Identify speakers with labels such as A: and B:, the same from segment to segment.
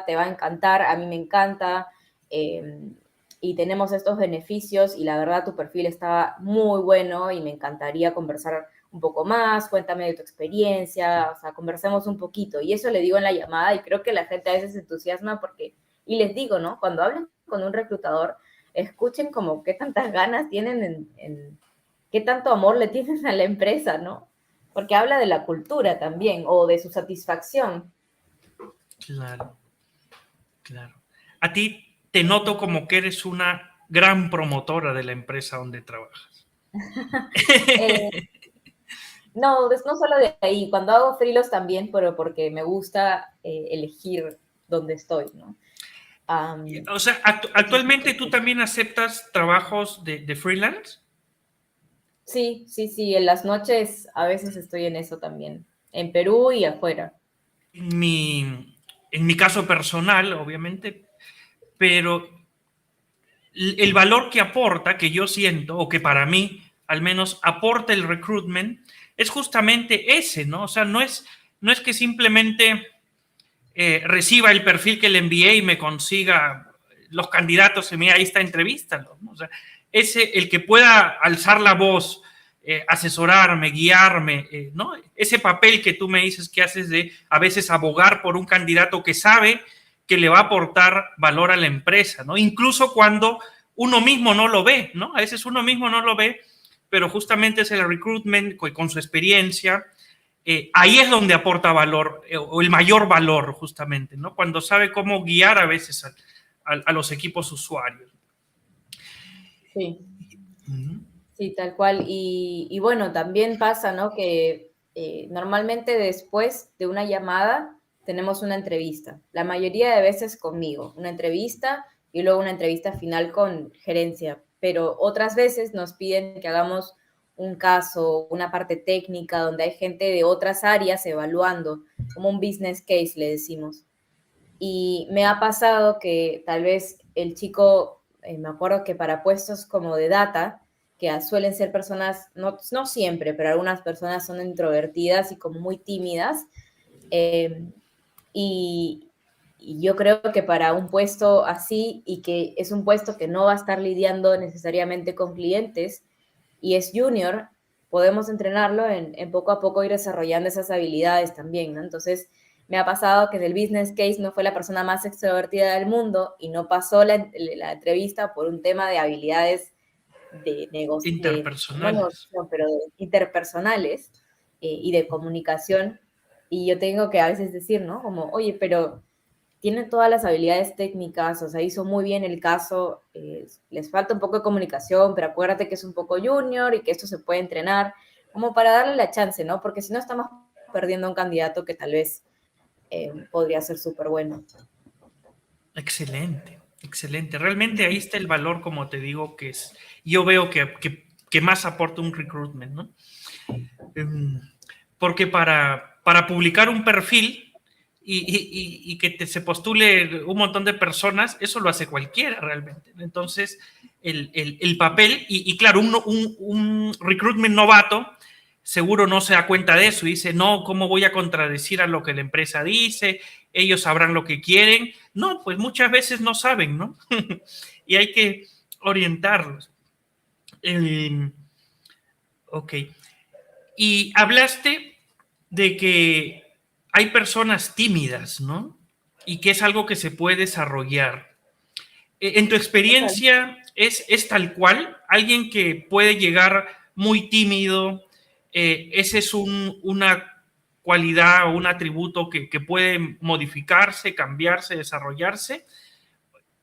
A: te va a encantar, a mí me encanta, eh, y tenemos estos beneficios y la verdad tu perfil estaba muy bueno y me encantaría conversar un poco más, cuéntame de tu experiencia, o sea, conversemos un poquito. Y eso le digo en la llamada y creo que la gente a veces se entusiasma porque, y les digo, ¿no? Cuando hablen con un reclutador, escuchen como qué tantas ganas tienen qué tanto amor le tienen a la empresa, ¿no? Porque habla de la cultura también o de su satisfacción.
B: Claro, claro. A ti te noto como que eres una gran promotora de la empresa donde trabajas.
A: Eh, no, no solo de ahí, cuando hago freelance también, pero porque me gusta elegir dónde estoy, ¿no?
B: O sea, actualmente tú también aceptas trabajos de freelance.
A: Sí, sí, sí, en las noches a veces estoy en eso también, en Perú y afuera.
B: En mi caso personal, obviamente, pero el valor que aporta, que yo siento, o que para mí al menos aporta el recruitment, es justamente ese, ¿no? O sea, no es que simplemente reciba el perfil que le envié y me consiga los candidatos y me ahí está entrevista, ¿no? O sea, ese, el que pueda alzar la voz, asesorarme, guiarme, ¿no? Ese papel que tú me dices que haces de a veces abogar por un candidato que sabe que le va a aportar valor a la empresa, ¿no? Incluso cuando uno mismo no lo ve, ¿no? A veces uno mismo no lo ve, pero justamente es el recruitment con su experiencia, ahí es donde aporta valor, o el mayor valor justamente, ¿no? Cuando sabe cómo guiar a veces a los equipos usuarios.
A: Sí.
B: Uh -huh.
A: Sí, tal cual. Y bueno, también pasa, ¿no? Que normalmente después de una llamada tenemos una entrevista. La mayoría de veces conmigo, una entrevista y luego una entrevista final con gerencia. Pero otras veces nos piden que hagamos un caso, una parte técnica, donde hay gente de otras áreas evaluando, como un business case, le decimos. Y me ha pasado que tal vez el chico, me acuerdo que para puestos como de data, que suelen ser personas, no, no siempre, pero algunas personas son introvertidas y como muy tímidas, eh, y, y yo creo que para un puesto así, y que es un puesto que no va a estar lidiando necesariamente con clientes, y es junior, podemos entrenarlo en poco a poco ir desarrollando esas habilidades también, ¿no? Entonces, me ha pasado que en el business case no fue la persona más extrovertida del mundo y no pasó la entrevista por un tema de habilidades de negocio, no
B: Interpersonales.
A: negociación, pero de interpersonales y de comunicación. Y yo tengo que a veces decir, ¿no? Como, oye, pero tiene todas las habilidades técnicas, o sea, hizo muy bien el caso, les falta un poco de comunicación, pero acuérdate que es un poco junior y que esto se puede entrenar, como para darle la chance, ¿no? Porque si no estamos perdiendo a un candidato que tal vez podría ser súper bueno.
B: Excelente, excelente. Realmente ahí está el valor, como te digo, que es, yo veo que más aporta un recruitment, ¿no? Porque para publicar un perfil y que se postule un montón de personas, eso lo hace cualquiera realmente. Entonces, el papel, y claro, un recruitment novato seguro no se da cuenta de eso y dice, no, ¿cómo voy a contradecir a lo que la empresa dice? Ellos sabrán lo que quieren. No, pues muchas veces no saben, ¿no? Y hay que orientarlos. Ok. Y hablaste de que hay personas tímidas, ¿no? Y que es algo que se puede desarrollar. En tu experiencia, ¿es tal cual? ¿Alguien que puede llegar muy tímido, ese es una cualidad o un atributo que puede modificarse, cambiarse, desarrollarse?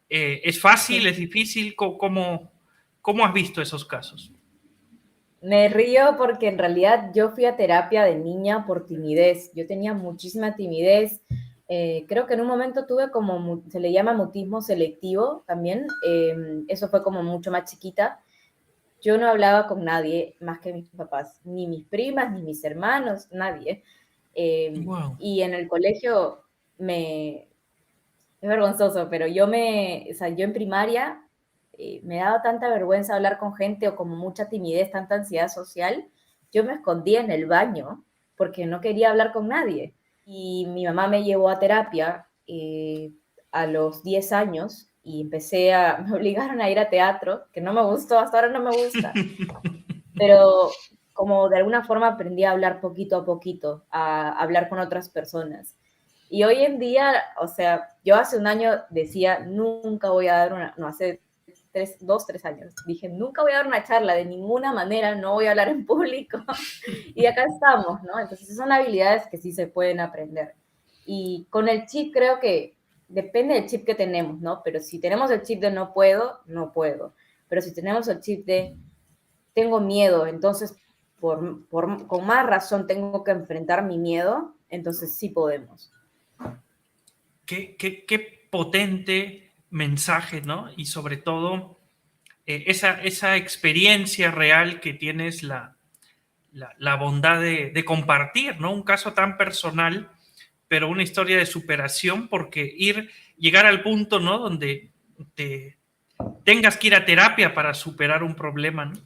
B: ¿Es fácil,
A: Sí.
B: es difícil? ¿Cómo has visto esos casos?
A: Me río porque en realidad yo fui a terapia de niña por timidez. Yo tenía muchísima timidez. Creo que en un momento tuve como, se le llama mutismo selectivo también. Eso fue como mucho más chiquita. Yo no hablaba con nadie más que mis papás, ni mis primas, ni mis hermanos, nadie.
B: Wow.
A: Y en el colegio me, es vergonzoso, pero o sea, yo en primaria me daba tanta vergüenza hablar con gente o como mucha timidez, tanta ansiedad social, yo me escondía en el baño porque no quería hablar con nadie. Y mi mamá me llevó a terapia a los 10 años y me obligaron a ir a teatro, que no me gustó, hasta ahora no me gusta, pero como de alguna forma aprendí a hablar poquito a poquito, a hablar con otras personas. Y hoy en día, o sea, yo hace un año decía, nunca voy a dar una, no, hace 2, 3 años, dije, nunca voy a dar una charla, de ninguna manera, no voy a hablar en público. Y acá estamos, ¿no? Entonces son habilidades que sí se pueden aprender. Y con el chip creo que depende del chip que tenemos, ¿no? Pero si tenemos el chip de no puedo, no puedo. Pero si tenemos el chip de tengo miedo, entonces con más razón tengo que enfrentar mi miedo, entonces sí podemos.
B: Qué potente mensaje, ¿no? Y sobre todo esa experiencia real que tienes la bondad de compartir, ¿no? Un caso tan personal, pero una historia de superación, porque llegar al punto, ¿no? Donde te tengas que ir a terapia para superar un problema, ¿no?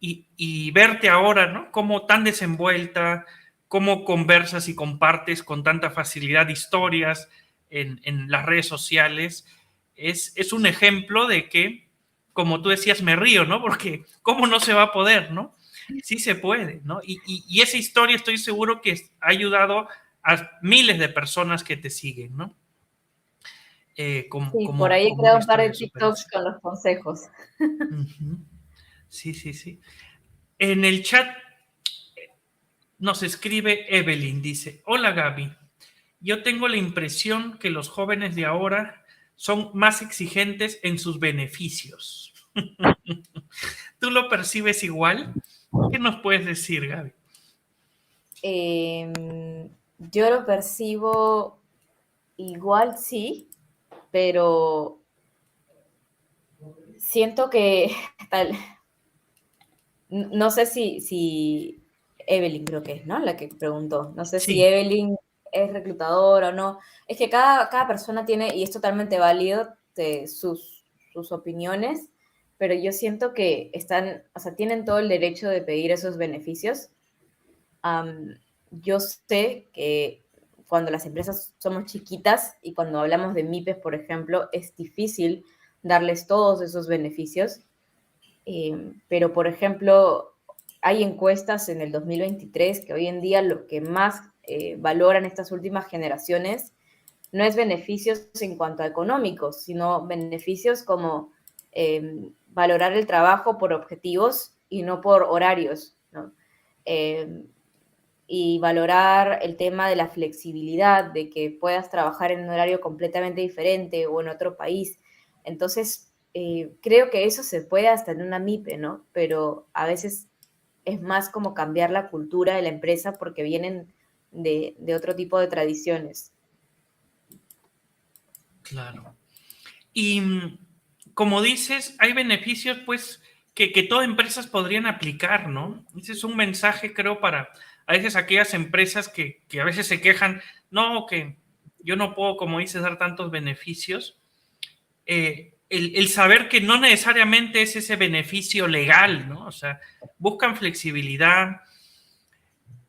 B: Y verte ahora, ¿no? Como tan desenvuelta, cómo conversas y compartes con tanta facilidad historias en las redes sociales, es un ejemplo de que, como tú decías, me río, ¿no? Porque ¿cómo no se va a poder, ¿no? Sí se puede, ¿no? Y esa historia estoy seguro que ha ayudado a miles de personas que te siguen, ¿no?
A: Sí, por
B: Como
A: ahí he
B: una
A: creado un par
B: historia
A: de
B: de
A: TikToks
B: superación.
A: con los consejos.
B: Uh-huh. Sí, sí, sí. En el chat nos escribe Evelyn, dice, hola Gaby, yo tengo la impresión que los jóvenes de ahora son más exigentes en sus beneficios. ¿Tú lo percibes igual? ¿Qué nos puedes decir, Gaby?
A: Yo lo percibo igual, sí, pero siento que tal, no sé si Evelyn creo que es, ¿no? La que preguntó. No sé si
B: Sí,
A: Evelyn es reclutadora o no. Es que cada persona tiene, y es totalmente válido, sus opiniones, pero yo siento que están, o sea, tienen todo el derecho de pedir esos beneficios. Yo sé que cuando las empresas somos chiquitas y cuando hablamos de MIPES, por ejemplo, es difícil darles todos esos beneficios. Pero, por ejemplo, hay encuestas en el 2023 que hoy en día lo que más valoran estas últimas generaciones no es beneficios en cuanto a económicos, sino beneficios como valorar el trabajo por objetivos y no por horarios, ¿no? Eh, y valorar el tema de la flexibilidad, de que puedas trabajar en un horario completamente diferente o en otro país. Entonces, creo que eso se puede hasta en una MIPE, ¿no? Pero a veces es más como cambiar la cultura de la empresa porque vienen de otro tipo de tradiciones.
B: claro. Y como dices, hay beneficios, pues, que todas empresas podrían aplicar, ¿no? Ese es un mensaje, creo, para a veces aquellas empresas que a veces se quejan, no, que yo no puedo, como dices, dar tantos beneficios. El saber que no necesariamente es ese beneficio legal, ¿no? O sea, buscan flexibilidad.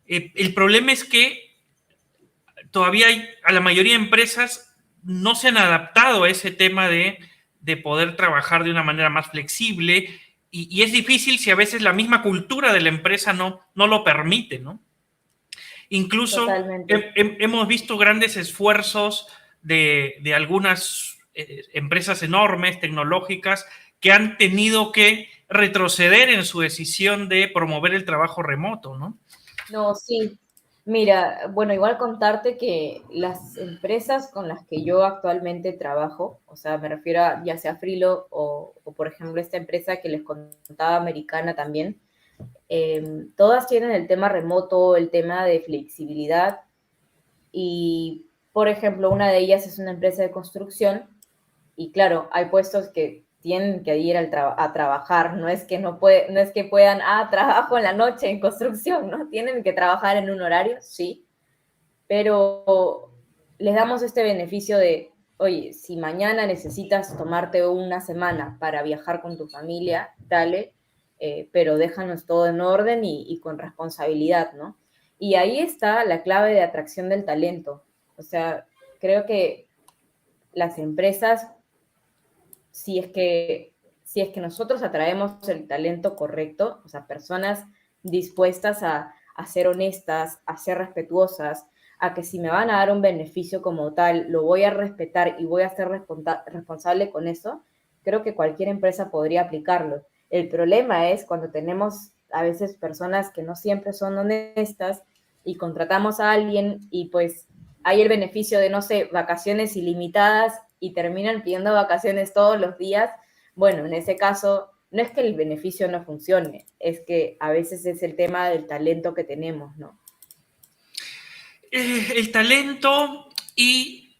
B: El problema es que todavía hay, a la mayoría de empresas no se han adaptado a ese tema de poder trabajar de una manera más flexible y es difícil si a veces la misma cultura de la empresa no lo permite, ¿no? Incluso
A: Totalmente.
B: hemos visto grandes esfuerzos de algunas empresas enormes, tecnológicas, que han tenido que retroceder en su decisión de promover el trabajo remoto, ¿no?
A: No, sí. Mira, bueno, igual contarte que las empresas con las que yo actualmente trabajo, o sea, me refiero a ya sea Frilo por ejemplo, esta empresa que les contaba americana también, todas tienen el tema remoto, el tema de flexibilidad y, por ejemplo, una de ellas es una empresa de construcción y claro, hay puestos que tienen que ir a trabajar, no es que no es que puedan, trabajo en la noche en construcción, ¿no? Tienen que trabajar en un horario, sí, pero les damos este beneficio de, oye, si mañana necesitas tomarte una semana para viajar con tu familia, dale, pero déjanos todo en orden y con responsabilidad, ¿no? Y ahí está la clave de atracción del talento. O sea, creo que las empresas, si es que nosotros atraemos el talento correcto, o sea, personas dispuestas a ser honestas, a ser respetuosas, a que si me van a dar un beneficio como tal, lo voy a respetar y voy a ser responsable con eso, creo que cualquier empresa podría aplicarlo. El problema es cuando tenemos a veces personas que no siempre son honestas y contratamos a alguien y pues hay el beneficio de, no sé, vacaciones ilimitadas y terminan pidiendo vacaciones todos los días. Bueno, en ese caso, no es que el beneficio no funcione, es que a veces es el tema del talento que tenemos, ¿no?
B: El talento y,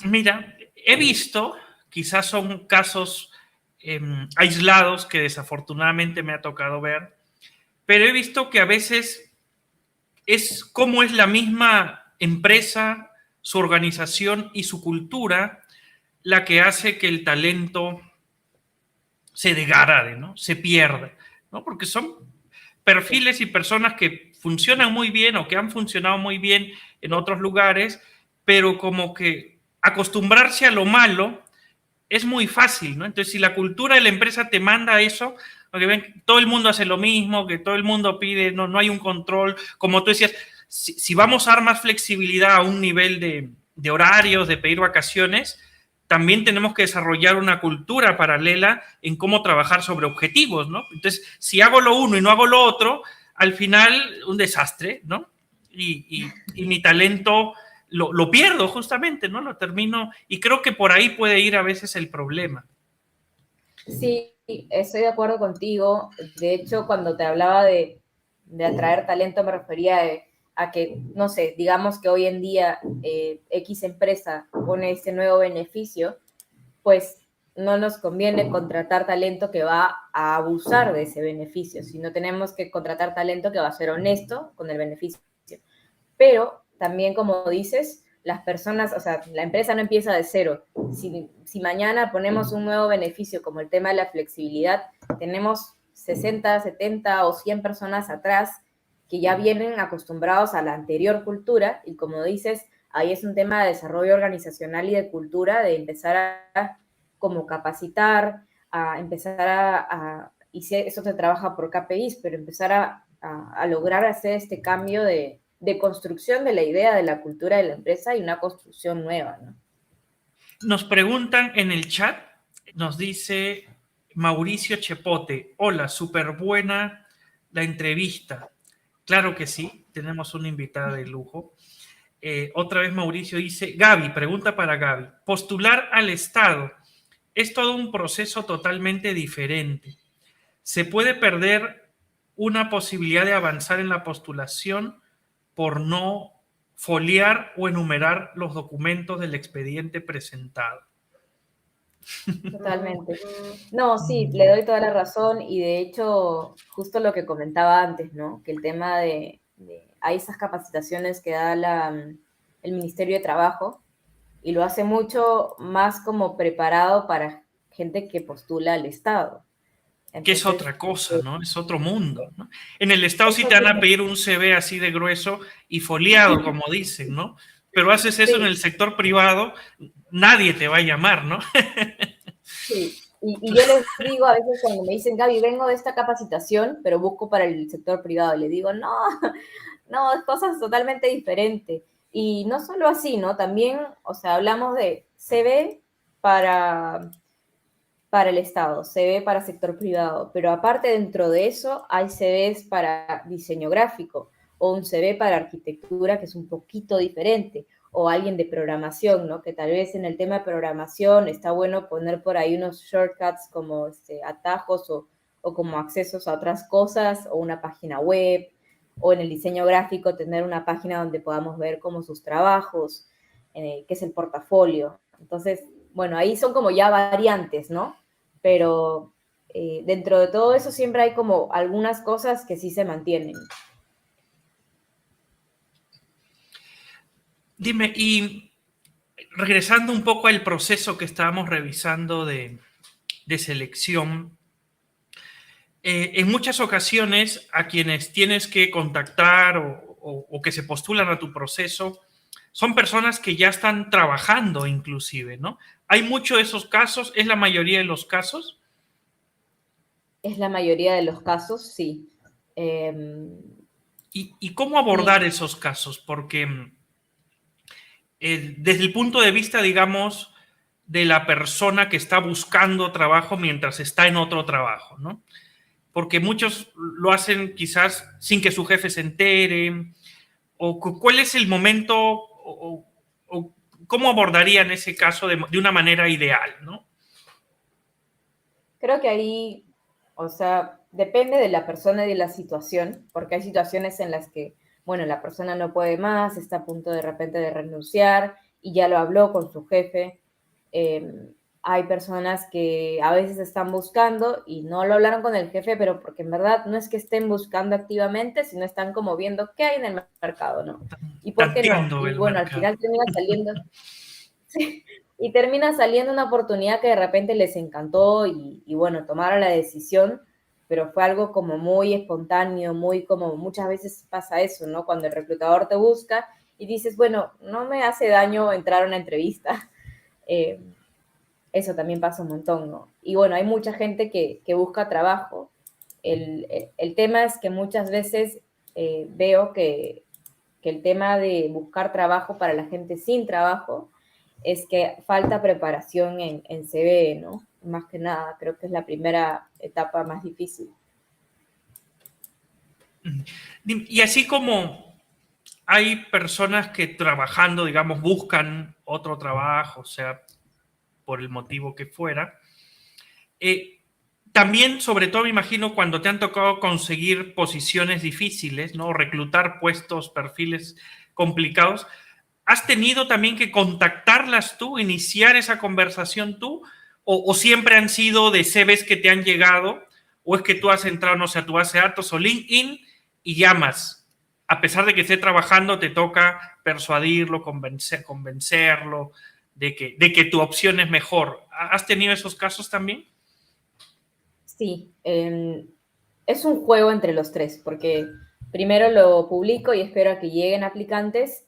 B: mira, he visto, quizás son casos aislados que desafortunadamente me ha tocado ver, pero he visto que a veces es como es la misma empresa, su organización y su cultura la que hace que el talento se degrade, ¿no? Se pierda, ¿no? Porque son perfiles y personas que funcionan muy bien o que han funcionado muy bien en otros lugares, pero como que acostumbrarse a lo malo es muy fácil, ¿no? Entonces, si la cultura de la empresa te manda a eso, porque ven, todo el mundo hace lo mismo, que todo el mundo pide, no hay un control, como tú decías, si vamos a dar más flexibilidad a un nivel de horarios, de pedir vacaciones, también tenemos que desarrollar una cultura paralela en cómo trabajar sobre objetivos, ¿no? Entonces, si hago lo uno y no hago lo otro, al final un desastre, ¿no? Y mi talento lo pierdo justamente, ¿no? Lo termino y creo que por ahí puede ir a veces el problema.
A: Sí, estoy de acuerdo contigo. De hecho, cuando te hablaba de atraer talento, me refería a que, no sé, digamos que hoy en día X empresa pone este nuevo beneficio, pues no nos conviene contratar talento que va a abusar de ese beneficio, sino tenemos que contratar talento que va a ser honesto con el beneficio. Pero también, como dices, las personas, o sea, la empresa no empieza de cero. Si mañana ponemos un nuevo beneficio como el tema de la flexibilidad, tenemos 60, 70 o 100 personas atrás que ya vienen acostumbrados a la anterior cultura y como dices, ahí es un tema de desarrollo organizacional y de cultura, de empezar a como capacitar, a empezar y eso se trabaja por KPIs, pero empezar a lograr hacer este cambio de construcción de la idea de la cultura de la empresa y una construcción nueva, ¿no?
B: Nos preguntan en el chat, nos dice Mauricio Chepote, hola, súper buena la entrevista. Claro que sí, tenemos una invitada de lujo. Otra vez Mauricio dice, Gaby, pregunta para Gaby, postular al Estado es todo un proceso totalmente diferente. ¿Se puede perder una posibilidad de avanzar en la postulación por no foliar o enumerar los documentos del expediente presentado?
A: Totalmente. No, sí, le doy toda la razón y de hecho, justo lo que comentaba antes, ¿no? Que el tema hay esas capacitaciones que da el Ministerio de Trabajo y lo hace mucho más como preparado para gente que postula al Estado.
B: Que es
A: Entonces,
B: otra cosa, ¿no? Es otro mundo, ¿no? En el Estado sí
A: eso
B: te van a
A: tiene,
B: pedir un CV así de grueso y foliado, como dicen, ¿no? Pero haces eso en
A: sí,
B: el sector privado, nadie te va a llamar, ¿no?
A: sí. Y yo les digo a veces cuando me dicen, Gaby, vengo de esta capacitación, pero busco para el sector privado, y les digo, no, no, es cosas totalmente diferentes. Y no solo así, ¿no? También, o sea, hablamos de CV para, para el Estado, CV para sector privado, pero aparte dentro de eso hay CVs para diseño gráfico o un CV para arquitectura que es un poquito diferente o alguien de programación, ¿no? Que tal vez en el tema de programación está bueno poner por ahí unos shortcuts como atajos o como accesos a otras cosas o una página web o en el diseño gráfico tener una página donde podamos ver como sus trabajos, que es el portafolio. Entonces, bueno, ahí son como ya variantes, ¿no? Pero dentro de todo eso siempre hay como algunas cosas que sí se mantienen.
B: Dime, y regresando un poco al proceso que estábamos revisando de selección, en muchas ocasiones a quienes tienes que contactar o que se postulan a tu proceso son personas que ya están trabajando inclusive, ¿no? Hay muchos de esos casos, es la mayoría de los casos.
A: Es la mayoría de los casos, sí.
B: ¿Y cómo abordar
A: Y
B: esos casos? Porque desde el punto de vista, digamos, de la persona que está buscando trabajo mientras está en otro trabajo, ¿no? Porque muchos lo hacen quizás sin que su jefe se entere, o cuál es el momento, o cómo abordarían ese caso de una manera ideal, ¿no?
A: creo que ahí, o sea, depende de la persona y de la situación, porque hay situaciones en las que, bueno, la persona no puede más, está a punto de repente de renunciar y ya lo habló con su jefe. Eh, Hay personas que a veces están buscando y no lo hablaron con el jefe, pero porque en verdad no es que estén buscando activamente, sino están como viendo qué hay en el mercado, ¿no? ¿Y por qué no?
B: Tanteando
A: Y
B: el
A: bueno, al
B: mercado.
A: final termina saliendo, sí, y termina saliendo una oportunidad que de repente les encantó y bueno, tomaron la decisión, pero fue algo como muy espontáneo, muy como muchas veces pasa eso, ¿no? Cuando el reclutador te busca y dices, bueno, no me hace daño entrar a una entrevista. Eh, Eso también pasa un montón, ¿no? Y bueno, hay mucha gente que busca trabajo. El tema es que muchas veces veo que el tema de buscar trabajo para la gente sin trabajo es que falta preparación en CV, ¿no? Más que nada, creo que es la primera etapa más difícil.
B: Y así como hay personas que trabajando, digamos, buscan otro trabajo, o sea, por el motivo que fuera, eh, también, sobre todo, me imagino, cuando te han tocado conseguir posiciones difíciles, ¿no? Reclutar puestos, perfiles complicados, ¿has tenido también que contactarlas tú, iniciar esa conversación tú? ¿O siempre han sido de CVs que te han llegado? ¿O es que tú has entrado, no sé, a tu base de datos o LinkedIn y llamas? A pesar de que esté trabajando, te toca persuadirlo, convencerlo de que tu opción es mejor. ¿Has tenido esos casos también?
A: Sí, es un juego entre los tres, porque primero lo publico y espero a que lleguen aplicantes,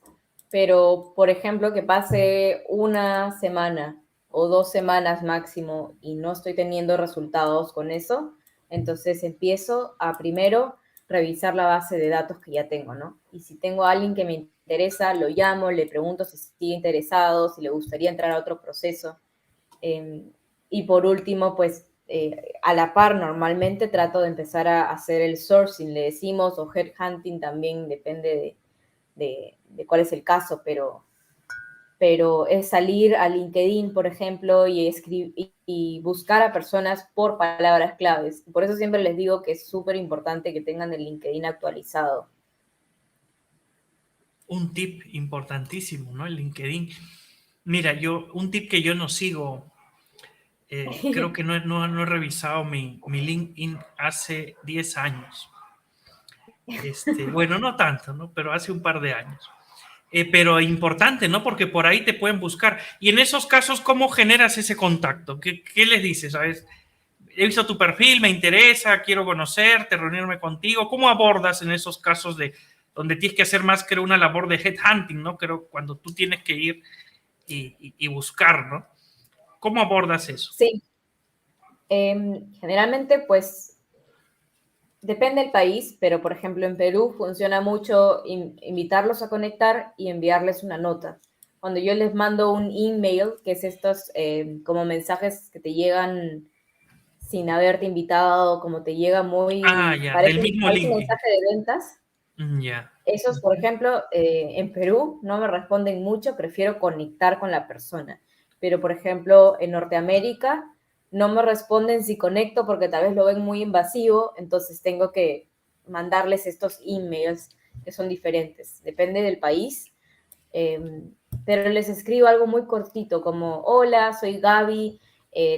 A: pero por ejemplo que pase una semana o 2 semanas máximo y no estoy teniendo resultados con eso, entonces empiezo a primero revisar la base de datos que ya tengo, ¿no? Y si tengo a alguien que me interesa, lo llamo, le pregunto si sigue interesado, si le gustaría entrar a otro proceso. Eh, y por último, pues a la par normalmente trato de empezar a hacer el sourcing, le decimos, o headhunting también, depende de cuál es el caso, pero es salir a LinkedIn, por ejemplo, y buscar a personas por palabras claves. Por eso siempre les digo que es súper importante que tengan el LinkedIn actualizado.
B: Un tip importantísimo, ¿no? El LinkedIn. Mira, un tip que yo no sigo, creo que no he revisado mi LinkedIn hace 10 años. Bueno, no tanto, ¿no? Pero hace un par de años. Pero importante, ¿no? Porque por ahí te pueden buscar. Y en esos casos, ¿cómo generas ese contacto? ¿Qué les dices? ¿Sabes? He visto tu perfil, me interesa, quiero conocerte, reunirme contigo. ¿Cómo abordas en esos casos de donde tienes que hacer más, creo, una labor de headhunting, ¿no? Creo, cuando tú tienes que ir y buscar, ¿no? ¿Cómo abordas eso?
A: Sí, generalmente pues depende del país, pero por ejemplo en Perú funciona mucho invitarlos a conectar y enviarles una nota. Cuando yo les mando un email, que es estos como mensajes que te llegan sin haberte invitado, como te llega
B: Ah,
A: muy,
B: ya, del
A: parece,
B: mismo
A: parece un
B: LinkedIn.
A: mensaje de ventas.
B: Ya.
A: Esos, por ejemplo, en Perú no me responden mucho, prefiero conectar con la persona. Pero, por ejemplo, en Norteamérica no me responden si conecto porque tal vez lo ven muy invasivo, entonces tengo que mandarles estos emails que son diferentes. Depende del país, eh, pero les escribo algo muy cortito como, hola, soy Gaby,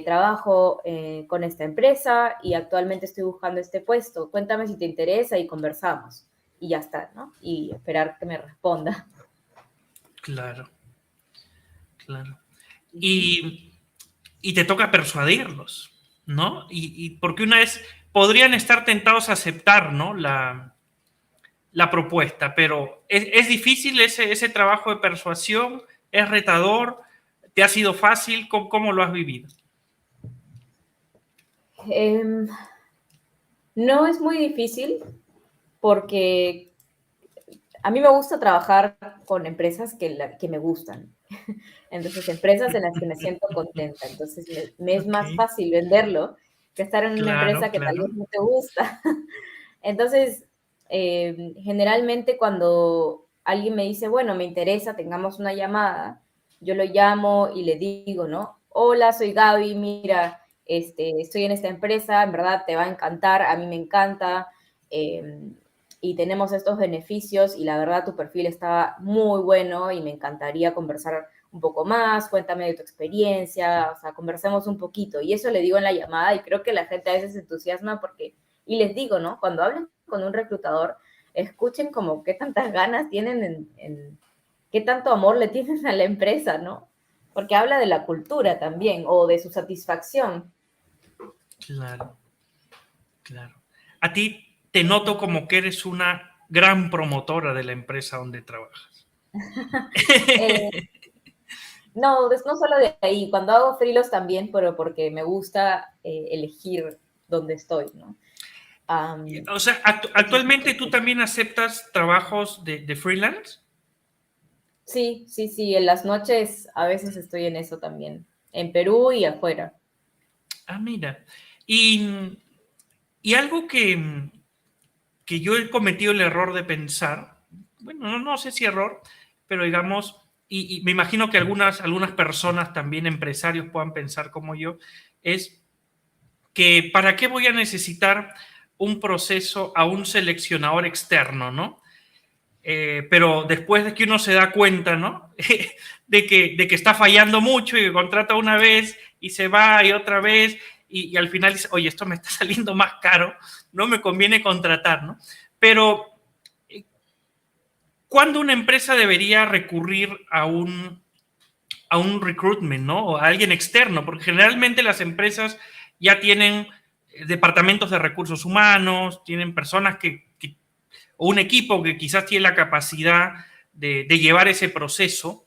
A: trabajo con esta empresa y actualmente estoy buscando este puesto. Cuéntame si te interesa y conversamos. Y ya está, ¿no? Y esperar que me responda.
B: Claro, claro.
A: Uh -huh.
B: Y te toca persuadirlos, ¿no? Porque una vez podrían estar tentados a aceptar, ¿no? la propuesta, pero es difícil ese trabajo de persuasión, es retador, te ha sido fácil, ¿cómo lo has vivido?
A: Em, no es muy difícil porque a mí me gusta trabajar con empresas que me gustan. Entonces, empresas en las que me siento contenta. Entonces, me es
B: Ok,
A: más fácil venderlo que estar en una
B: claro,
A: empresa que tal
B: claro.
A: vez no te gusta. Entonces, generalmente cuando alguien me dice, bueno, me interesa, tengamos una llamada, yo lo llamo y le digo, ¿no? Hola, soy Gaby, mira, estoy en esta empresa, en verdad te va a encantar, a mí me encanta, eh, y tenemos estos beneficios y la verdad tu perfil está muy bueno y me encantaría conversar un poco más, cuéntame de tu experiencia, o sea, conversemos un poquito. Y eso le digo en la llamada y creo que la gente a veces se entusiasma porque, y les digo, ¿no? Cuando hablen con un reclutador, escuchen como qué tantas ganas tienen qué tanto amor le tienen a la empresa, ¿no? Porque habla de la cultura también o de su satisfacción.
B: Claro, claro. A ti te noto como que eres una gran promotora de la empresa donde trabajas.
A: Eh, no, no solo de ahí, cuando hago freelos también, pero porque me gusta elegir dónde estoy, ¿no? Um,
B: O sea, actualmente tú también aceptas trabajos de freelance.
A: sí, sí, sí, en las noches a veces estoy en eso también, en Perú y afuera.
B: Ah, mira. Y, y algo que yo he cometido el error de pensar, bueno, no sé si error, pero digamos, y me imagino que algunas personas también, empresarios, puedan pensar como yo, es que ¿para qué voy a necesitar un proceso a un seleccionador externo, ¿no? Pero después de que uno se da cuenta, ¿no? de que está fallando mucho y que contrata una vez y se va y otra vez y al final dice, oye, esto me está saliendo más caro, no me conviene contratar, ¿no? Pero, ¿cuándo una empresa debería recurrir a un recruitment, ¿no? O a alguien externo? Porque generalmente las empresas ya tienen departamentos de recursos humanos, tienen personas o un equipo que quizás tiene la capacidad de llevar ese proceso,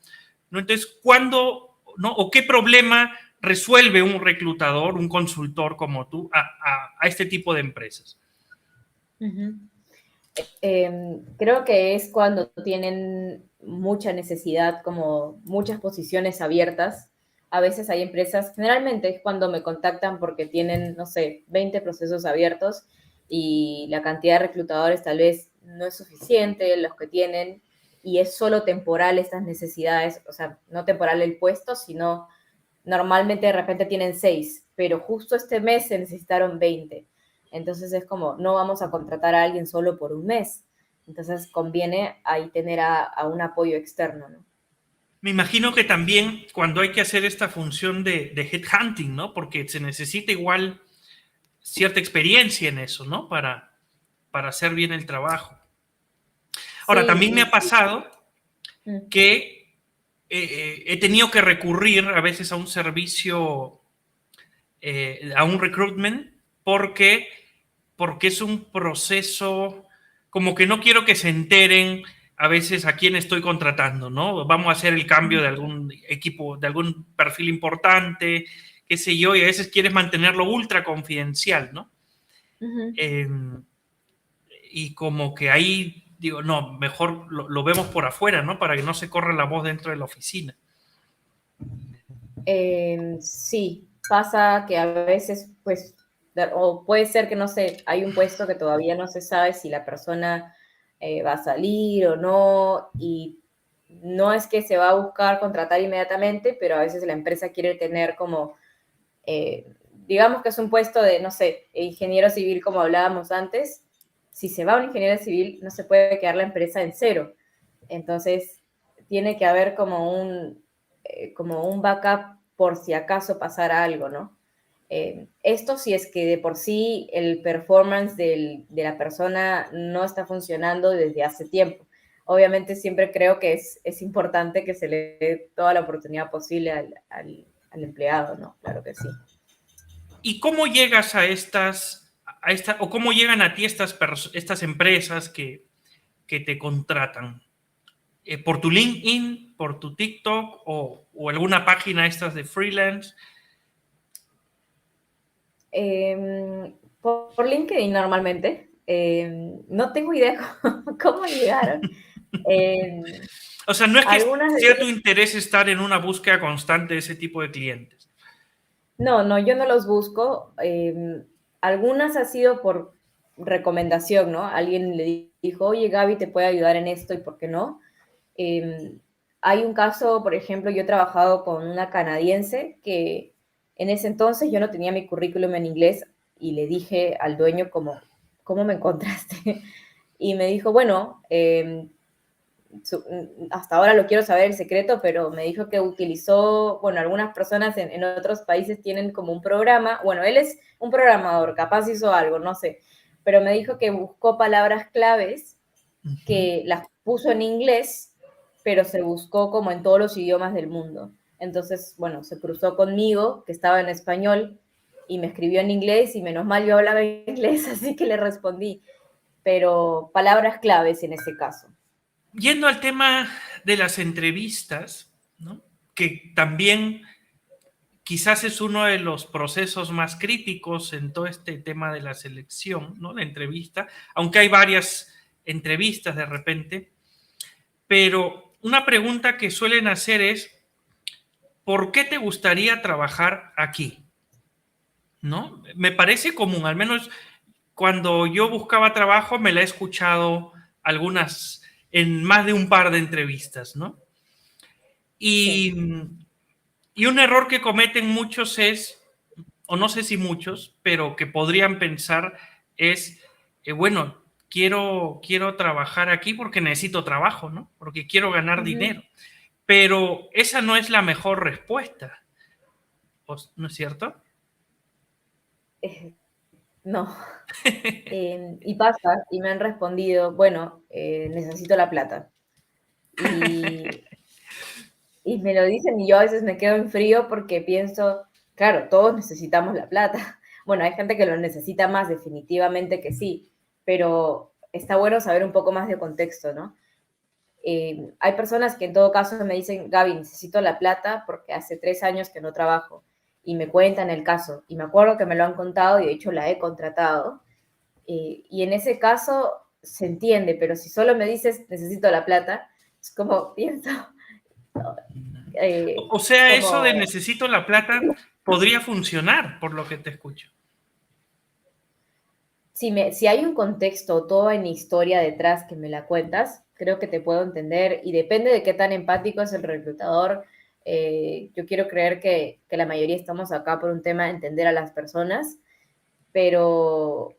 B: ¿no? Entonces, ¿cuándo, no? ¿O qué problema resuelve un reclutador, un consultor como tú, a este tipo de empresas?
A: Uh -huh. Creo que es cuando tienen mucha necesidad, como muchas posiciones abiertas. A veces hay empresas, generalmente es cuando me contactan porque tienen, no sé, 20 procesos abiertos y la cantidad de reclutadores tal vez no es suficiente, los que tienen, y es solo temporal estas necesidades, o sea, no temporal el puesto, sino normalmente de repente tienen 6, pero justo este mes se necesitaron 20. Entonces es como, no vamos a contratar a alguien solo por un mes. Entonces conviene ahí tener a un apoyo externo, ¿no?
B: Me imagino que también cuando hay que hacer esta función de headhunting, ¿no? Porque se necesita igual cierta experiencia en eso, ¿no? Para hacer bien el trabajo. Ahora, también me
A: Sí,
B: ha pasado
A: y,
B: que he tenido que recurrir a veces a un servicio, a un recruitment, porque, porque es un proceso como que no quiero que se enteren a veces a quién estoy contratando, ¿no? Vamos a hacer el cambio de algún equipo, de algún perfil importante, qué sé yo, y a veces quieres mantenerlo ultra confidencial, ¿no?
A: uh -huh.
B: Eh, y como que ahí digo, no, mejor lo vemos por afuera, ¿no? Para que no se corra la voz dentro de la oficina.
A: Sí, pasa que a veces, pues, o puede ser que no sé, hay un puesto que todavía no se sabe si la persona va a salir o no, y no es que se va a buscar contratar inmediatamente, pero a veces la empresa quiere tener como, digamos que es un puesto de, no sé, ingeniero civil como hablábamos antes, si se va un ingeniero civil no se puede quedar la empresa en cero, entonces tiene que haber como un backup por si acaso pasara algo, ¿no? Esto si es que de por sí el performance de la persona no está funcionando desde hace tiempo. Obviamente siempre creo que es importante que se le dé toda la oportunidad posible al empleado, ¿no? Claro que sí.
B: ¿Y cómo llegas a estas, o cómo llegan a ti estas empresas que te contratan? ¿Por tu LinkedIn, por tu TikTok o alguna página estas de freelance?
A: Por LinkedIn normalmente. No tengo idea cómo llegaron.
B: O sea, no es que
A: Algunas de
B: sea tu
A: ellas,
B: interés estar en una búsqueda constante de ese tipo de clientes.
A: no, yo no los busco. Algunas ha sido por recomendación, ¿no? Alguien le dijo, oye, Gaby, te puede ayudar en esto y por qué no. Eh, Hay un caso, por ejemplo, yo he trabajado con una canadiense que en ese entonces yo no tenía mi currículum en inglés y le dije al dueño como, ¿cómo me encontraste? Y me dijo, bueno, hasta ahora lo quiero saber el secreto, pero me dijo que utilizó, bueno, algunas personas en otros países tienen como un programa, bueno, él es un programador, capaz hizo algo, no sé, pero me dijo que buscó palabras claves que las puso en inglés, pero se buscó como en todos los idiomas del mundo. Entonces, bueno, se cruzó conmigo, que estaba en español, y me escribió en inglés, y menos mal yo hablaba inglés, así que le respondí, pero palabras claves en ese caso.
B: Yendo al tema de las entrevistas, ¿no? Que también quizás es uno de los procesos más críticos en todo este tema de la selección, ¿no? La entrevista, aunque hay varias entrevistas de repente, pero una pregunta que suelen hacer es, ¿por qué te gustaría trabajar aquí? ¿No? Me parece común, al menos cuando yo buscaba trabajo me la he escuchado algunas, en más de un par de entrevistas, ¿no?
A: Sí.
B: Y, y un error que cometen muchos es, o no sé si muchos, pero que podrían pensar es, bueno, quiero trabajar aquí porque necesito trabajo, ¿no? Porque quiero ganar
A: Ujú.
B: dinero. Pero esa no es la mejor respuesta, ¿no es cierto?
A: No. Y pasa, y me han respondido, bueno, necesito la plata. Y, y me lo dicen y yo a veces me quedo en frío porque pienso, claro, todos necesitamos la plata. Bueno, hay gente que lo necesita más, definitivamente que sí, pero está bueno saber un poco más de contexto, ¿no? Hay personas que en todo caso me dicen, Gaby, necesito la plata porque hace 3 años que no trabajo y me cuentan el caso. Y me acuerdo que me lo han contado y de hecho la he contratado. Y en ese caso se entiende, pero si solo me dices necesito la plata, es como pienso,
B: O sea, eso de
A: como
B: necesito la plata podría funcionar, por lo que te escucho.
A: si hay un contexto, toda en historia detrás que me la cuentas, creo que te puedo entender y depende de qué tan empático es el reclutador. Yo quiero creer que la mayoría estamos acá por un tema de entender a las personas, pero,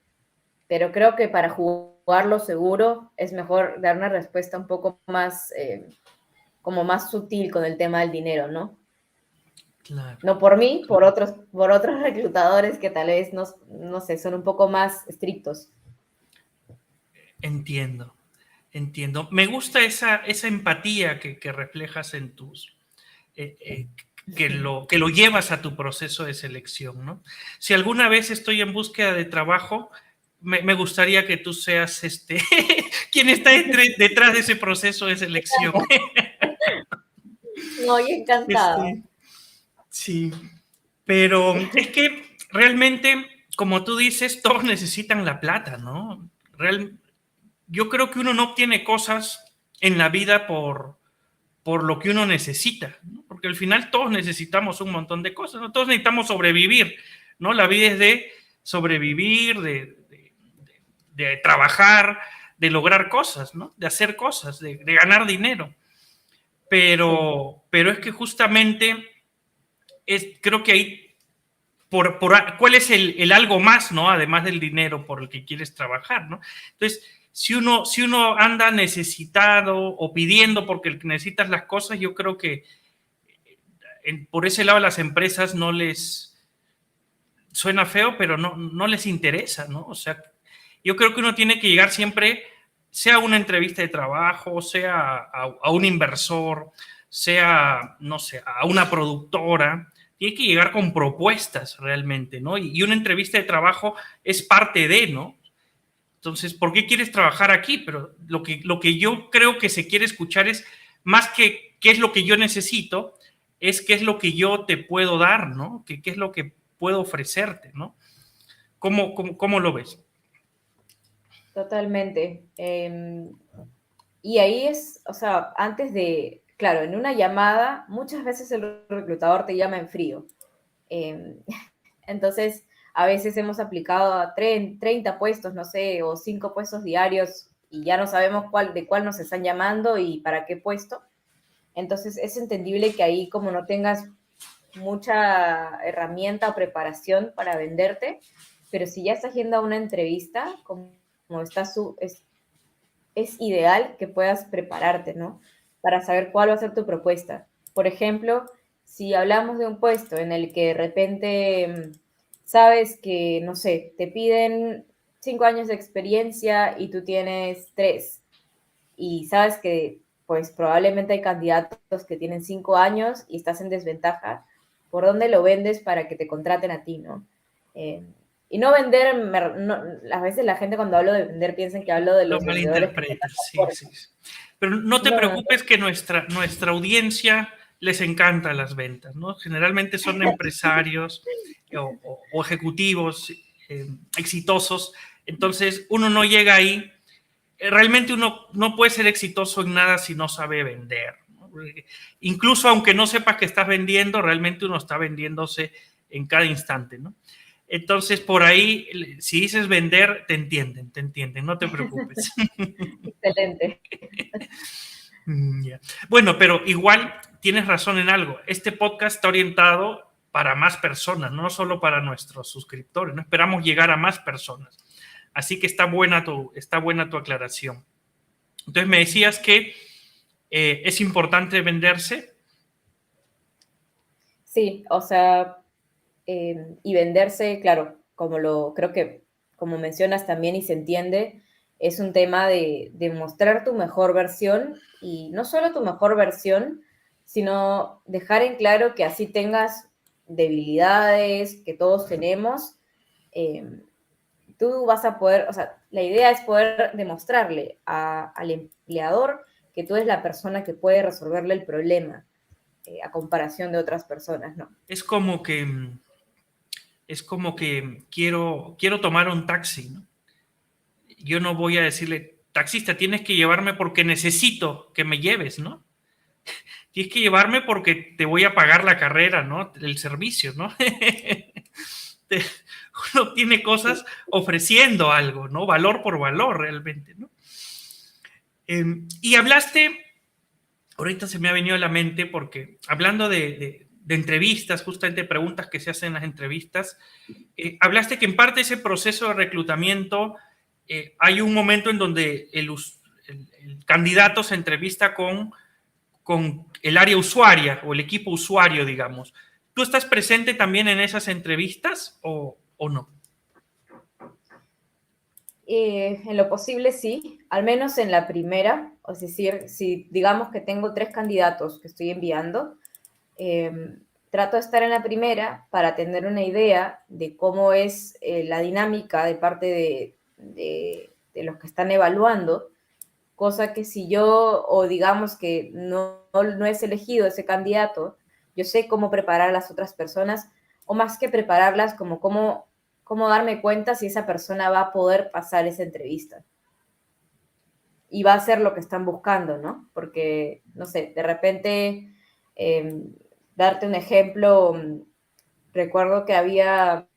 A: pero creo que para jugarlo seguro es mejor dar una respuesta un poco más, como más sutil con el tema del dinero, ¿no?
B: Claro.
A: No por mí, por otros reclutadores que tal vez no sé, son un poco más estrictos.
B: Entiendo, entiendo. Me gusta esa empatía que reflejas en tus, eh, eh, que lo llevas a tu proceso de selección, ¿no? Si alguna vez estoy en búsqueda de trabajo, me gustaría que tú seas quien está detrás de ese proceso de selección.
A: No, y encantada.
B: Este, sí, pero es que realmente, como tú dices, todos necesitan la plata, ¿no? Yo creo que uno no obtiene cosas en la vida por lo que uno necesita, ¿no? Porque al final todos necesitamos un montón de cosas, ¿no? Todos necesitamos sobrevivir, ¿no? La vida es de sobrevivir, de trabajar, de lograr cosas, ¿no? De hacer cosas, de ganar dinero.
A: Sí.
B: Pero es que justamente creo que ahí, ¿cuál es el algo más, ¿no? Además del dinero por el que quieres trabajar, ¿no? Entonces, si uno anda necesitado o pidiendo porque necesitas las cosas, yo creo que por ese lado las empresas no les suena feo, pero no les interesa, ¿no? O sea, yo creo que uno tiene que llegar siempre, sea a una entrevista de trabajo, sea a un inversor, sea, no sé, a una productora, tiene que llegar con propuestas realmente, ¿no? Y una entrevista de trabajo es parte de, ¿no? Entonces, ¿por qué quieres trabajar aquí? Pero lo que yo creo que se quiere escuchar es más que qué es lo que yo necesito, es qué es lo que yo te puedo dar, ¿no? Qué es lo que puedo ofrecerte, ¿no? ¿Cómo lo ves?
A: Totalmente. Y ahí es, o sea, antes de, claro, en una llamada, muchas veces el reclutador te llama en frío. Eh, entonces, a veces hemos aplicado a 30 puestos, no sé, o 5 puestos diarios y ya no sabemos de cuál nos están llamando y para qué puesto. Entonces, es entendible que ahí, como no tengas mucha herramienta o preparación para venderte, pero si ya estás yendo a una entrevista, como está es ideal que puedas prepararte, ¿no? Para saber cuál va a ser tu propuesta. Por ejemplo, si hablamos de un puesto en el que de repente sabes que, no sé, te piden 5 años de experiencia y tú tienes 3, y sabes que pues probablemente hay candidatos que tienen 5 años y estás en desventaja, ¿por dónde lo vendes para que te contraten a ti, no? Eh, y no vender, a veces la gente cuando hablo de vender piensan que hablo de
B: Lo
A: los vendedores que te
B: malinterpretas, sí, sí, sí. Pero no te
A: no, no, no.
B: preocupes que nuestra audiencia les encanta las ventas, ¿no? Generalmente son empresarios o ejecutivos exitosos, entonces uno no llega ahí. Realmente uno no puede ser exitoso en nada si no sabe vender, ¿no? Incluso aunque no sepas que estás vendiendo, realmente uno está vendiéndose en cada instante, ¿no? Entonces, por ahí, si dices vender, te entienden, no te preocupes.
A: Excelente.
B: Yeah. Bueno, pero igual tienes razón en algo. Este podcast está orientado para más personas, no solo para nuestros suscriptores. No esperamos llegar a más personas. Así que está buena tu aclaración. Entonces me decías que es importante venderse.
A: Sí, o sea, y venderse, claro, creo que como mencionas también y se entiende, es un tema de mostrar tu mejor versión y no solo tu mejor versión, sino dejar en claro que así tengas debilidades que todos tenemos, eh, tú vas a poder, o sea, la idea es poder demostrarle al empleador que tú eres la persona que puede resolverle el problema, a comparación de otras personas, ¿no?
B: Es como que, quiero tomar un taxi, ¿no? Yo no voy a decirle, taxista, tienes que llevarme porque necesito que me lleves, ¿no? Tienes que llevarme porque te voy a pagar la carrera, ¿no? El servicio, ¿no? Uno tiene cosas ofreciendo algo, ¿no? Valor por valor realmente, ¿no? Y hablaste, ahorita se me ha venido a la mente porque hablando de entrevistas, justamente preguntas que se hacen en las entrevistas, hablaste que en parte ese proceso de reclutamiento hay un momento en donde el candidato se entrevista con el área usuaria o el equipo usuario, digamos. ¿Tú estás presente también en esas entrevistas o no?
A: En lo posible sí, al menos en la primera, es decir, si digamos que tengo 3 candidatos que estoy enviando, trato de estar en la primera para tener una idea de cómo es la dinámica de parte de los que están evaluando, cosa que si yo, o digamos que no es elegido ese candidato, yo sé cómo preparar a las otras personas, o más que prepararlas, como cómo darme cuenta si esa persona va a poder pasar esa entrevista y va a ser lo que están buscando, ¿no? Porque, no sé, de repente, eh, darte un ejemplo, recuerdo que había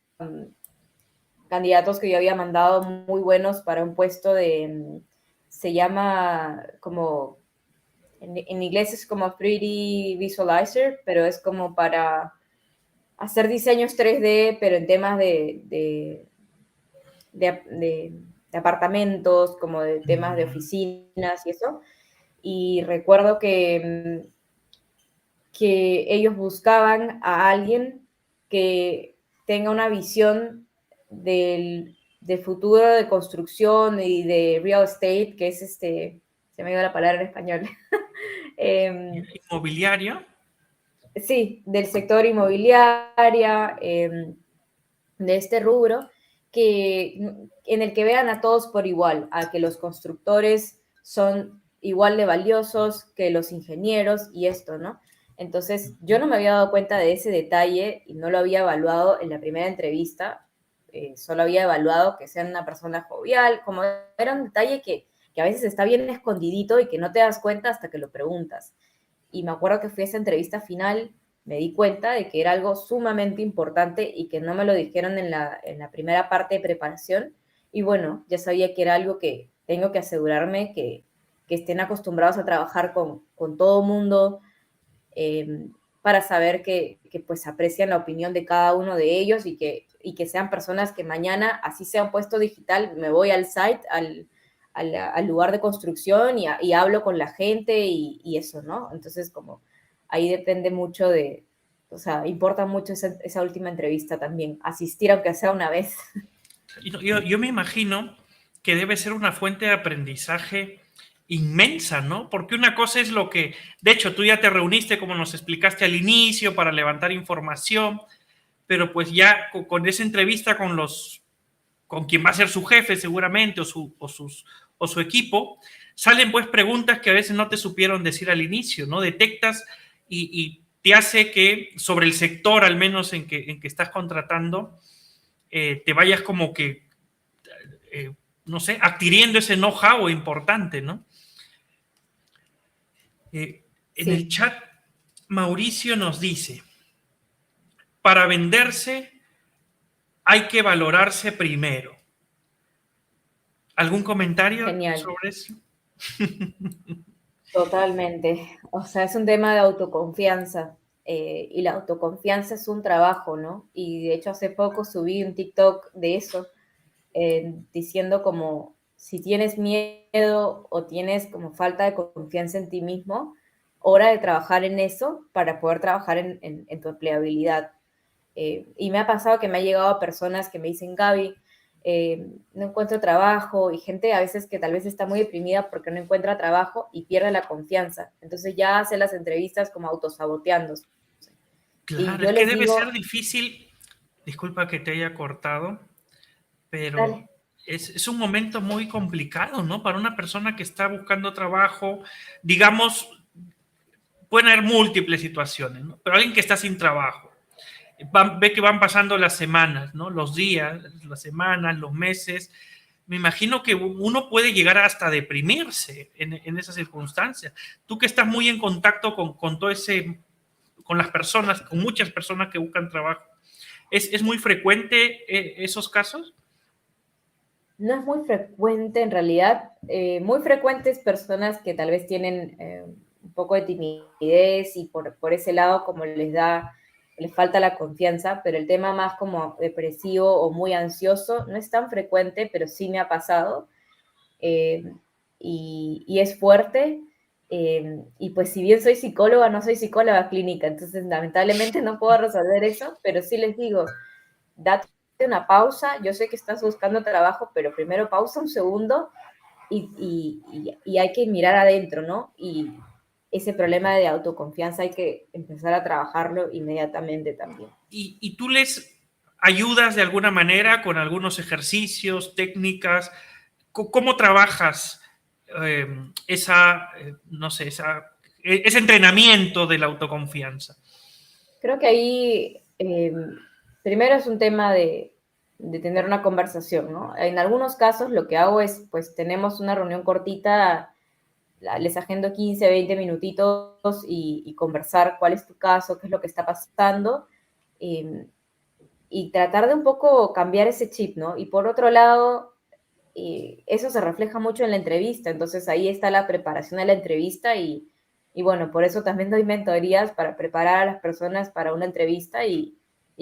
A: candidatos que yo había mandado muy buenos para un puesto se llama como, en inglés es como 3D Visualizer, pero es como para hacer diseños 3D, pero en temas de apartamentos, como de temas de oficinas y eso. Y recuerdo que ellos buscaban a alguien que tenga una visión del futuro de construcción y de real estate, que es se me dio la palabra en español.
B: Inmobiliario.
A: Sí, del sector inmobiliaria, de este rubro, en el que vean a todos por igual, a que los constructores son igual de valiosos que los ingenieros y esto, ¿no? Entonces, yo no me había dado cuenta de ese detalle y no lo había evaluado en la primera entrevista, solo había evaluado que sean una persona jovial, como era un detalle que a veces está bien escondidito y que no te das cuenta hasta que lo preguntas. Y me acuerdo que fui a esa entrevista final, me di cuenta de que era algo sumamente importante y que no me lo dijeron en la primera parte de preparación. Y bueno, ya sabía que era algo que tengo que asegurarme que estén acostumbrados a trabajar con todo mundo, para saber que pues aprecian la opinión de cada uno de ellos y que sean personas que mañana, así sea un puesto digital, me voy al site, al lugar de construcción y hablo con la gente y eso, ¿no? Entonces, como ahí depende mucho o sea, importa mucho esa última entrevista también, asistir aunque sea una vez.
B: Yo me imagino que debe ser una fuente de aprendizaje inmensa, ¿no? Porque una cosa es lo que, de hecho, tú ya te reuniste, como nos explicaste al inicio, para levantar información, pero pues ya con esa entrevista con quien va a ser su jefe seguramente o su equipo, salen pues preguntas que a veces no te supieron decir al inicio, ¿no? Detectas y te hace que sobre el sector al menos en que estás contratando, te vayas como que, no sé, adquiriendo ese know-how importante, ¿no? En el
A: Sí,
B: chat, Mauricio nos dice, para venderse hay que valorarse primero. ¿Algún comentario
A: genial.
B: sobre eso?
A: Totalmente. O sea, es un tema de autoconfianza. Y la autoconfianza es un trabajo, ¿no? Y de hecho hace poco subí un TikTok de eso, diciendo como si tienes miedo o tienes como falta de confianza en ti mismo, hora de trabajar en eso para poder trabajar en tu empleabilidad. Y me ha pasado que me ha llegado a personas que me dicen, Gaby, no encuentro trabajo, y gente a veces que tal vez está muy deprimida porque no encuentra trabajo y pierde la confianza. Entonces ya hace las entrevistas como autosaboteándose. Y
B: Claro, es
A: yo
B: que
A: les
B: debe ser
A: digo,
B: difícil, disculpa que te haya cortado, pero
A: dale,
B: es un momento muy complicado, ¿no? Para una persona que está buscando trabajo, digamos, pueden haber múltiples situaciones, ¿no? Pero alguien que está sin trabajo, ve que van pasando las semanas, ¿no? Los días, las semanas, los meses. Me imagino que uno puede llegar hasta deprimirse en esas circunstancias. Tú que estás muy en contacto con todo ese, con las personas, con muchas personas que buscan trabajo, ¿es muy frecuente esos casos?
A: no es muy frecuente en realidad, muy frecuentes personas que tal vez tienen un poco de timidez y por ese lado como les falta la confianza, pero el tema más como depresivo o muy ansioso no es tan frecuente, pero sí me ha pasado, eh, y es fuerte. Y pues si bien soy psicóloga, no soy psicóloga clínica, entonces lamentablemente no puedo resolver eso, pero sí les digo, date una pausa, yo sé que estás buscando trabajo, pero primero pausa un segundo y hay que mirar adentro, ¿no? Y ese problema de autoconfianza hay que empezar a trabajarlo inmediatamente también.
B: Y tú les ayudas de alguna manera con algunos ejercicios, técnicas. ¿Cómo trabajas no sé, ese entrenamiento de la autoconfianza?
A: Creo que ahí primero es un tema de tener una conversación, ¿no? En algunos casos lo que hago es, pues tenemos una reunión cortita, les agendo 15, 20 minutitos y conversar cuál es tu caso, qué es lo que está pasando, eh, y tratar de un poco cambiar ese chip, ¿no? Y por otro lado, eso se refleja mucho en la entrevista, entonces ahí está la preparación de la entrevista y bueno, por eso también doy mentorías para preparar a las personas para una entrevista y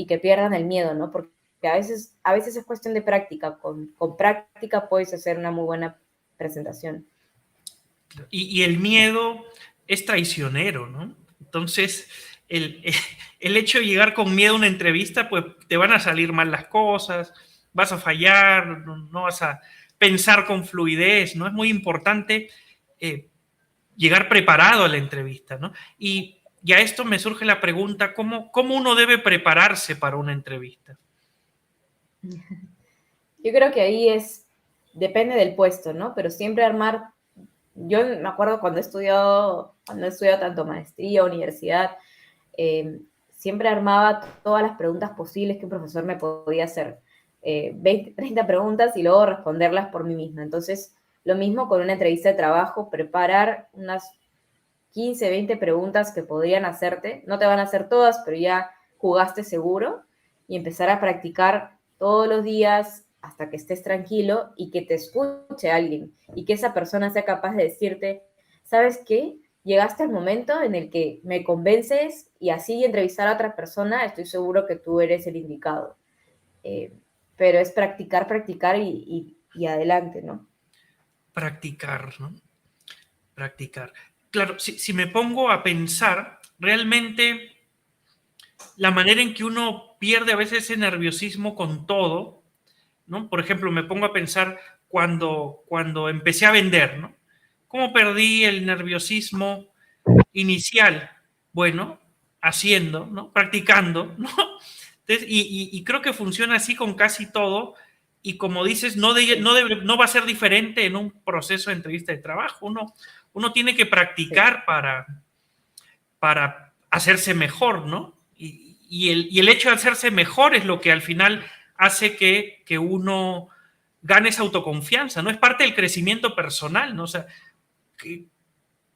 A: que pierdan el miedo, ¿no? Porque a veces es cuestión de práctica, con práctica puedes hacer una muy buena presentación.
B: Y el miedo es traicionero, ¿no? Entonces, el, el hecho de llegar con miedo a una entrevista, pues te van a salir mal las cosas, vas a fallar, no vas a pensar con fluidez, ¿no? Es muy importante llegar preparado a la entrevista, ¿no? Y a esto me surge la pregunta, ¿cómo uno debe prepararse para una entrevista?
A: Yo creo que ahí depende del puesto, ¿no? Pero siempre armar, yo me acuerdo cuando he estudiado tanto maestría, universidad, siempre armaba todas las preguntas posibles que un profesor me podía hacer. 20, 30 preguntas y luego responderlas por mí misma. Entonces, lo mismo con una entrevista de trabajo, preparar unas 15, 20 preguntas que podrían hacerte. No te van a hacer todas, pero ya jugaste seguro y empezar a practicar todos los días hasta que estés tranquilo y que te escuche alguien y que esa persona sea capaz de decirte, ¿sabes qué? Llegaste al momento en el que me convences y así entrevistar a otra persona, estoy seguro que tú eres el indicado. Eh, pero es practicar, practicar y adelante, ¿no?
B: Practicar, ¿no? Practicar. Claro, si me pongo a pensar, realmente la manera en que uno pierde a veces ese nerviosismo con todo, ¿no? Por ejemplo, me pongo a pensar cuando empecé a vender, ¿no? ¿Cómo perdí el nerviosismo inicial? Bueno, haciendo, ¿no? Practicando, ¿no? Entonces, y creo que funciona así con casi todo. Y como dices, no va a ser diferente en un proceso de entrevista de trabajo. Uno tiene que
A: Sí.
B: practicar para hacerse mejor, ¿no? Y el hecho de hacerse mejor es lo que al final hace que uno gane esa autoconfianza, ¿no? Es parte del crecimiento personal, ¿no? O sea, que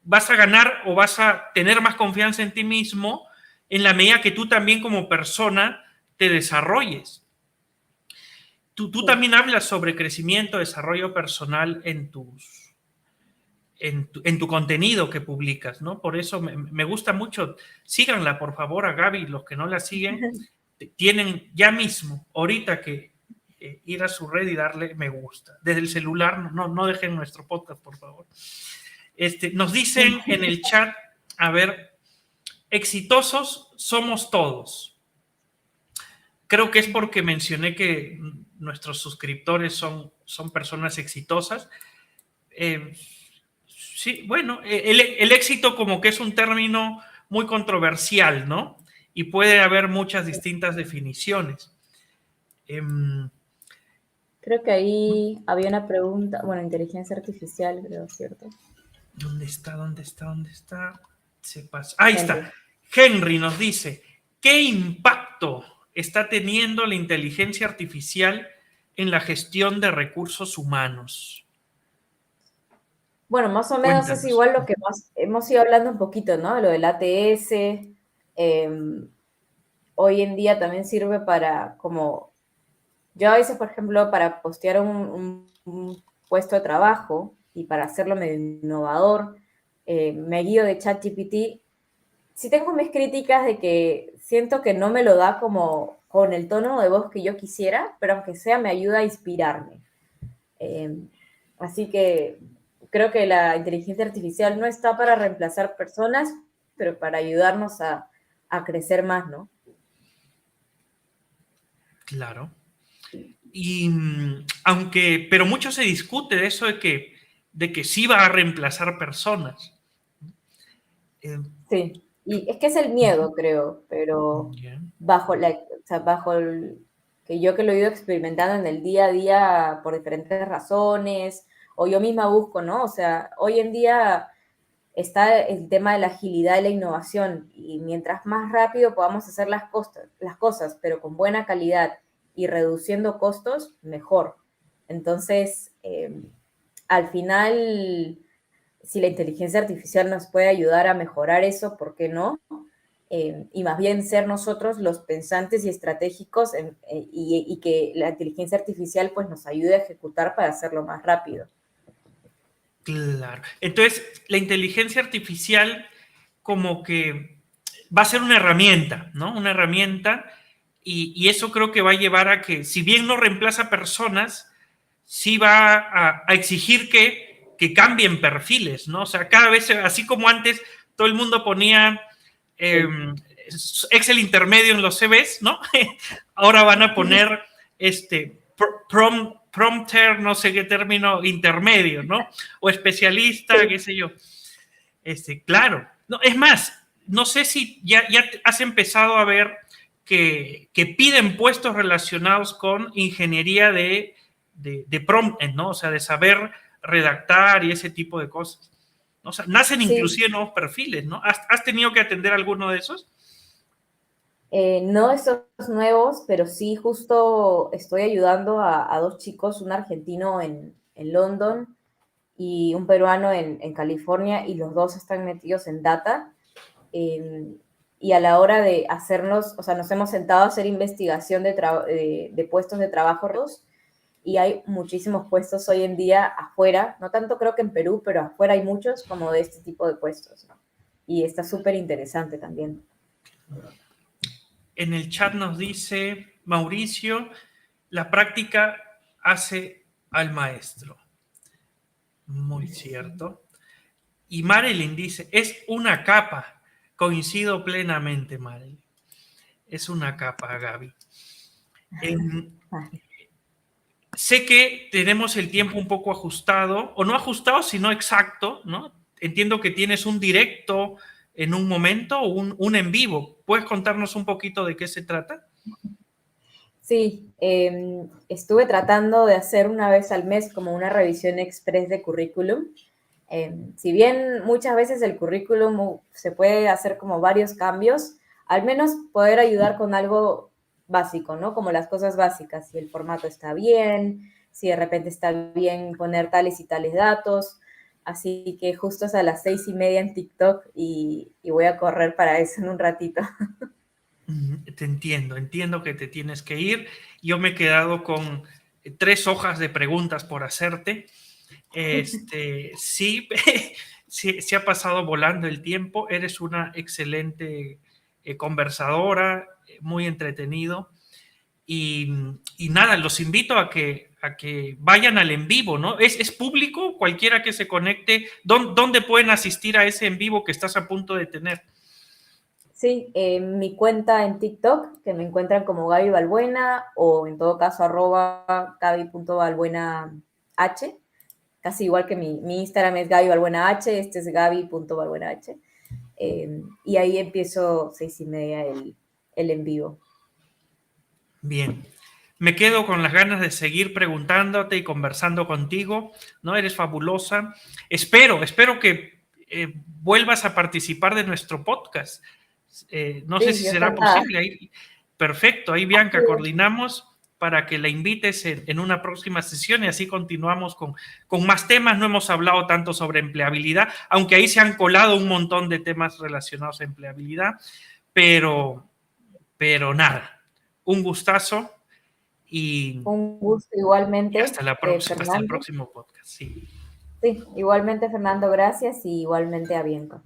B: vas a ganar o vas a tener más confianza en ti mismo en la medida que tú también como persona te desarrolles. Tú
A: Sí.
B: también hablas sobre crecimiento, desarrollo personal en tu contenido que publicas, ¿no? Por eso me gusta mucho. Síganla, por favor, a Gaby, los que no la siguen, tienen ya mismo, ahorita que ir a su red y darle me gusta. Desde el celular, no dejen nuestro podcast, por favor. Nos dicen en el chat, a ver, exitosos somos todos. Creo que es porque mencioné que nuestros suscriptores son personas exitosas. Sí, bueno, el éxito como que es un término muy controversial, ¿no? Y puede haber muchas distintas definiciones. Eh,
A: Creo que ahí había una pregunta, bueno, inteligencia artificial, creo, ¿cierto?
B: ¿Dónde está? ¿Dónde está? ¿Dónde está? Se pasa. Ahí está.
A: Henry.
B: Henry nos dice, ¿qué impacto está teniendo la inteligencia artificial en la gestión de recursos humanos?
A: Bueno, más o menos es
B: Cuéntanos.
A: igual lo que más hemos ido hablando un poquito, ¿no? Lo del ATS. Hoy en día también sirve para, como, yo a veces, por ejemplo, para postear un puesto de trabajo y para hacerlo medio innovador, me guío de ChatGPT. Sí tengo mis críticas de que siento que no me lo da como con el tono de voz que yo quisiera, pero aunque sea me ayuda a inspirarme. Eh, Así que creo que la inteligencia artificial no está para reemplazar personas, pero para ayudarnos a crecer más, ¿no?
B: Claro. Y aunque, pero mucho se discute de eso de que sí va a reemplazar personas. Eh,
A: Sí, y es que es el miedo, creo, pero
B: yeah.
A: o sea, que yo que lo he ido experimentando en el día a día por diferentes razones, o yo misma busco, ¿no? O sea, hoy en día está el tema de la agilidad y la innovación, y mientras más rápido podamos hacer las cosas, pero con buena calidad y reduciendo costos, mejor. Entonces, al final, si la inteligencia artificial nos puede ayudar a mejorar eso, ¿por qué no? Y más bien ser nosotros los pensantes y estratégicos y que la inteligencia artificial pues nos ayude a ejecutar para hacerlo más rápido.
B: Claro. Entonces, la inteligencia artificial como que va a ser una herramienta, ¿no? Una herramienta y eso creo que va a llevar a que, si bien no reemplaza personas, sí va a exigir que cambien perfiles, ¿no? O sea, cada vez, así como antes todo el mundo ponía eh,
A: Sí.
B: Excel intermedio en los CVs, ¿no? Ahora van a poner prompter, no sé qué término, intermedio, ¿no? O especialista, qué
A: Sí.
B: sé yo. Claro. No, es más, no sé si ya has empezado a ver que piden puestos relacionados con ingeniería de de prompting, ¿no? O sea, de saber redactar y ese tipo de cosas. O sea, nacen
A: Sí,
B: inclusive nuevos perfiles, ¿no? ¿Has tenido que atender alguno de esos?
A: no estos nuevos, pero sí justo estoy ayudando a dos chicos, un argentino en London y un peruano en California, y los dos están metidos en data. Eh, y a la hora de hacernos, o sea, nos hemos sentado a hacer investigación de puestos de trabajo, y hay muchísimos puestos hoy en día afuera, no tanto creo que en Perú, pero afuera hay muchos como de este tipo de puestos, ¿no? Y está súper interesante también.
B: En el chat nos dice Mauricio, la práctica hace al maestro. Muy cierto. Y Marilyn dice, es una capa. Coincido plenamente, Marilyn. Es una capa, Gaby. En, sé que tenemos el tiempo un poco ajustado, o no ajustado, sino exacto, ¿no? Entiendo que tienes un directo en un momento o un en vivo. ¿Puedes contarnos un poquito de qué se trata?
A: Sí, estuve tratando de hacer una vez al mes como una revisión express de currículum. Si bien muchas veces el currículum se puede hacer como varios cambios, al menos poder ayudar con algo básico, ¿no? Como las cosas básicas, si el formato está bien, si de repente está bien poner tales y tales datos. Así que justo es a las 6:30 en TikTok y voy a correr para eso en un ratito.
B: Te entiendo que te tienes que ir. Yo me he quedado con 3 hojas de preguntas por hacerte. Sí, sí, se ha pasado volando el tiempo. Eres una excelente conversadora, muy entretenido. Y nada, los invito a que vayan al en vivo, ¿no? Es público, cualquiera que se conecte. ¿Dónde pueden asistir a ese en vivo que estás a punto de tener?
A: Sí, mi cuenta en TikTok, que me encuentran como Gaby Balbuena, o en todo caso @gaby.balbuenah, casi igual que mi Instagram es Gaby Balbuena H, este es Gaby.balbuenah. Y ahí empiezo 6:30 el en vivo.
B: Bien. Me quedo con las ganas de seguir preguntándote y conversando contigo, ¿no? Eres fabulosa. Espero que vuelvas a participar de nuestro podcast. No sé
A: Sí,
B: si
A: yo
B: será
A: encantada.
B: posible. Ahí, perfecto, ahí Bianca, coordinamos para que la invites en una próxima sesión y así continuamos con más temas. No hemos hablado tanto sobre empleabilidad, aunque ahí se han colado un montón de temas relacionados a empleabilidad, pero, pero nada, un gustazo y,
A: Un gusto
B: y
A: igualmente,
B: hasta la próxima, hasta el
A: Fernando.
B: próximo podcast. Sí.
A: Sí, igualmente, Fernando, gracias, y igualmente a Bianca.